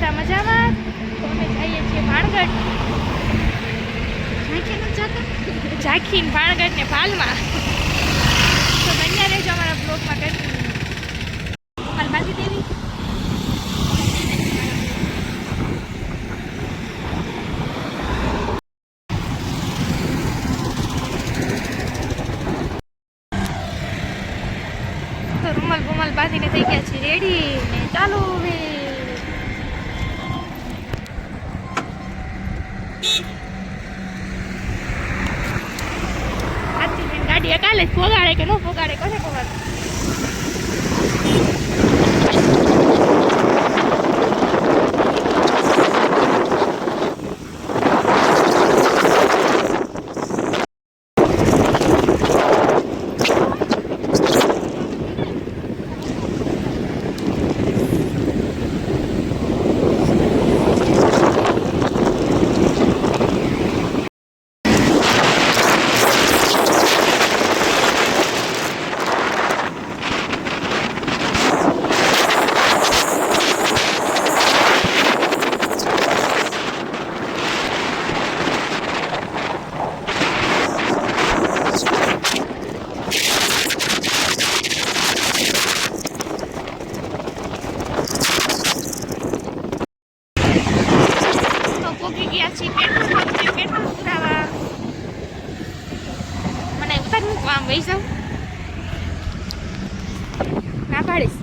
બધા મજામાં? તો અમે જઈએ છીએ ભાણગઢ. ઝાંખીને ભાણગઢ ને ભાલમાં. તો બન્યા રહેજો અમારા બ્લોગમાં. મારી બાજી દેવી તો રૂમાલ બાંધીને થઈ ગયા છે રેડી ને ચાલો હવે. ગાડી કાલે જ પોગાડે કે ન પોગાડે કોને ખબર. આમ વહી જાઉં ના પાડીશ.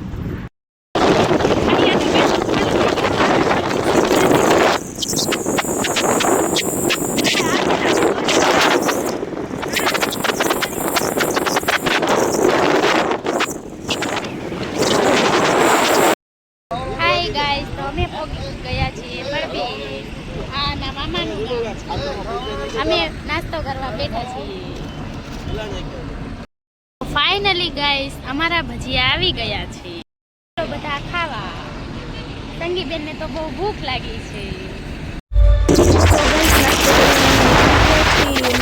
હાય ગાઈસ, તો અમે પહોંચી ગયા છીએ બરબી. આ ના મામાનું ગામ. અમે નાસ્તો કરવા બેઠા છીએ. ફાઇનલી ગાઈસ, અમારા ભજીયા આવી ગયા છે. બધા ખાવા. સંગીબેન ને તો બહુ ભૂખ લાગી છે.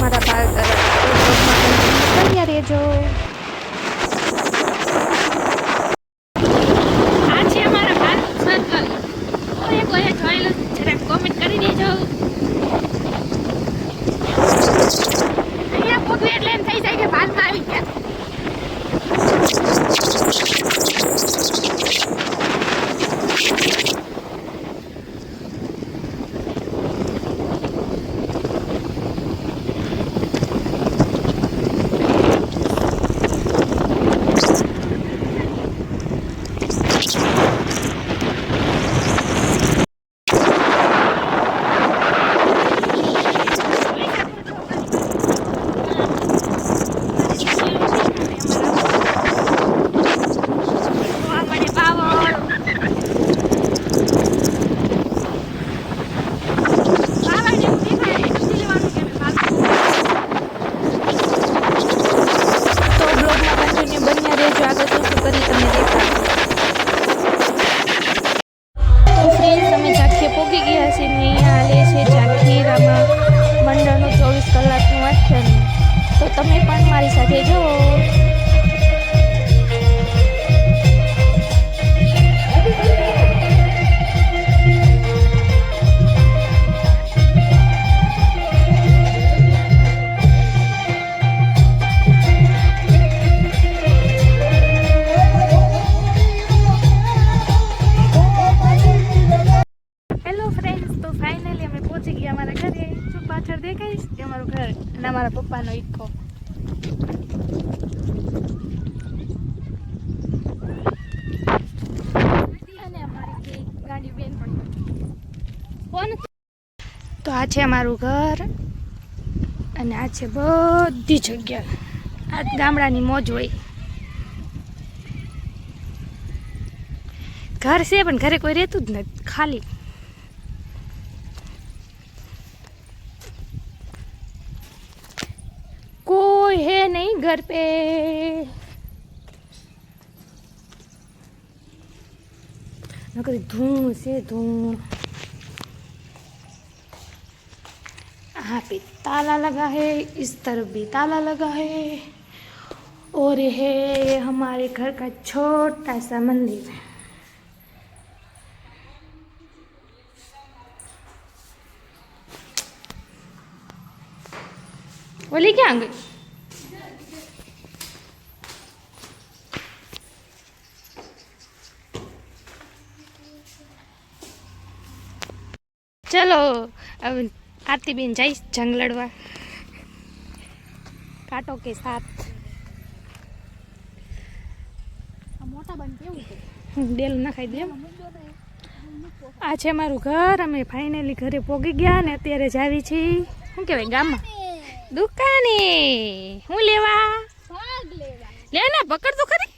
મારા બાળ તરફ રહેજો. આ છે અમારા બાળ સર્કલ. કોઈ જોયેલું જરાક કોમેન્ટ કરી દેજો. અહીંયા પોગવે એટલે એમ થઈ જાય કે બાળમાં આવી ગયા. તો તમે પણ મારી સાથે જો. હેલો ફ્રેન્ડ્સ, તો ફાઇનલી અમે પહોંચી ગયા અમારા ઘરે. જો પાછળ દેખાઈશ કે અમારું ઘર અને અમારા પપ્પાનો ઈકો. તો આ છે અમારું ઘર અને આ છે બધી જગ્યા. આ ગામડાની મોજ હોય. ઘર છે પણ ઘરે કોઈ રહેતું જ નથી, ખાલી. कोई है नहीं घर पे. नकर धूम से धूम. यहाँ पे ताला लगा है, इस तरफ भी ताला लगा है. और है हमारे घर का छोटा सा मंदिर. ओली क्या गई? चलो अब आरती बेन जाइए जंग लड़वा कांटों के साथ। मोटा बन के डेल ना खाई दे। आ छे मारू घर। अमे फाइनली घरे पोगी गया ने अत्यारे जावी छी શું કહેવાય ગામમાં દુકાને। હું લેવા ભાગ લેવા લે ને પકડ તો ખરી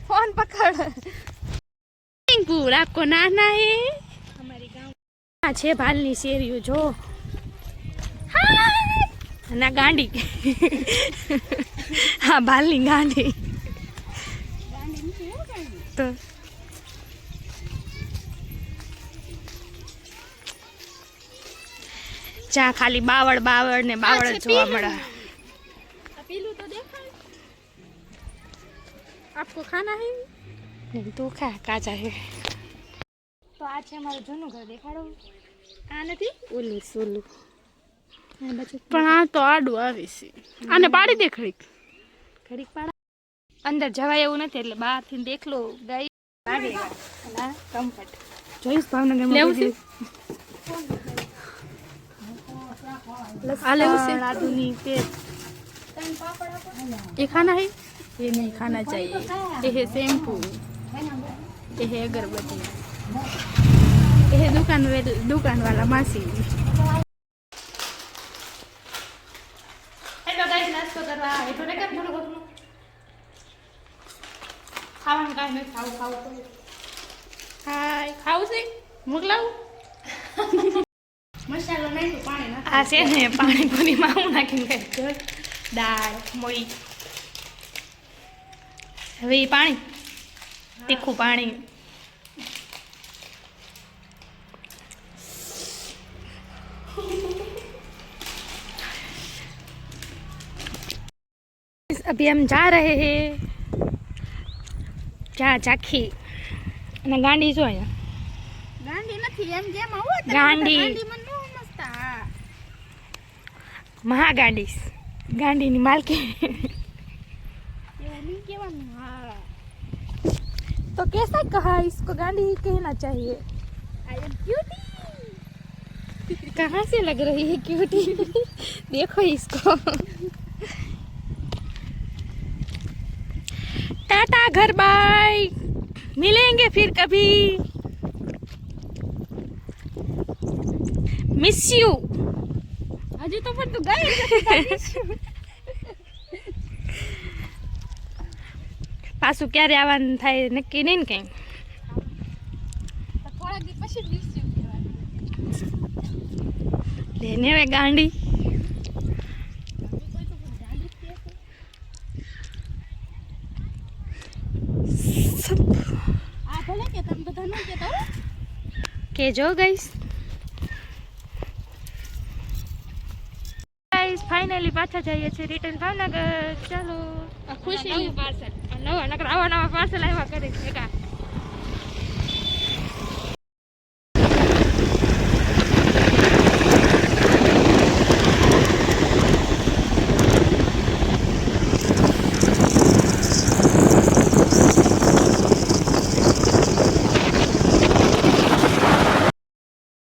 फोन पकड़। पूर आपको नाना है हमारे गांव छे भालनी शेरियो जो ना गांडी हाँ भालनी गांडी तो चा खाली बावड़ बावड़ ने बावड़ जोवा मळे। पीलू तो देखा आपको खाना है? नहीं तो खा काचा है। तो आज हमारे जूનું ઘર દેખાડો। આ નથી ઓલું સોલું પણ આ તો આડું આવી છે આને પાડી દે ખડીક ઘડીક પાડા અંદર જવાય એવું નથી એટલે બહારથી દેખ લો ગાઈ લાગે ના કમ્ફર્ટ જોઈશ ભાવનગર માં લેવું છે આ લેવું છે આદુની તે ये खाना है ये नहीं खाना चाहिए ये है शैम्पू ये है अगरबत्ती ये है दुकान वाला मासी। हेलो गाइस नाश्तो करवा हेठो ने केम થોડું ઘણું ખાવાનું કાઈ નથી ખાવું हाय खाऊ से मोकलाऊ મસાલો નાખ્યો પાણી નાખ આ છે ને પાણી પૂરી માં હું નાખીને ખાઈ દાળ મોળી હવે પાણી તીખું પાણી अभी हम जा रहे हैं जा चाखी અને ગાંડી જો અહીંયા गांडी નથી એમ જેમ આવો ગાંડી गांडी मन नो मस्त महागांडी गांडी ની માલકી ये नहीं केवानु हां तो कैसा कहा इसको गांडी कहना चाहिए। आई एम क्यूटी कहाँ से लग रही है क्यूटी देखो इसको टाटा घर बाय मिलेंगे फिर कभी मिस यू हजी तो पर तू गई पाछું ક્યારે આવવાનું થાય નક્કી નહીં ને કંઈ થોડા દી પછી દિવસ લેને હવે ગાંડી આ ભલે કે તમે બધા ન કહેતા હો કે જો ગાઈસ फाइनली पाछा जाइए छे रिटर्न भावनगर। चलो खुशी पार्सल नवा नकर आवा नवा पार्सल आवा करे छेगा।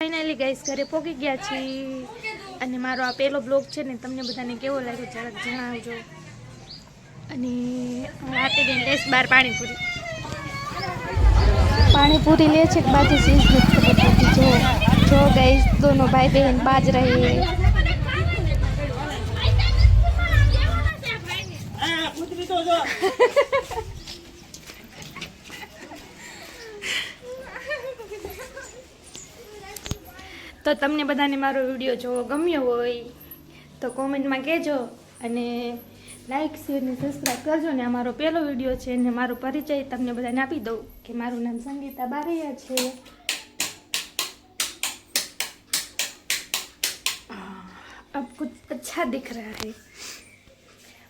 फाइनली गाइस घरे पोगी गया छी અને મારો આ પહેલો બ્લોગ છે ને તમને બધાને કેવો લાગ્યો જરાક જણાવજો। અને રાતે ગઈ લેસ બાર પાણીપુરી લે છે બાજુ ચीज जो गाइस दोनों भाई बहन बाज रहे हैं। તો તમને બધાને મારો વિડીયો જોવો ગમ્યો હોય તો કોમેન્ટમાં કહેજો અને લાઈક શેર ને સબસ્ક્રાઈબ કરજો ને। આ મારો પહેલો વિડીયો છે ને મારો પરિચય તમને બધાને આપી દઉં કે મારું નામ સંગીતા બારૈયા છે। अब कुछ अच्छा दिख रहा है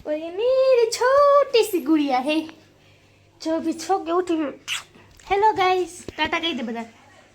और ये मेरी छोटी सी गुड़िया है जो भी छो के उठी। हेलो गाइस टाटा कही दे बता।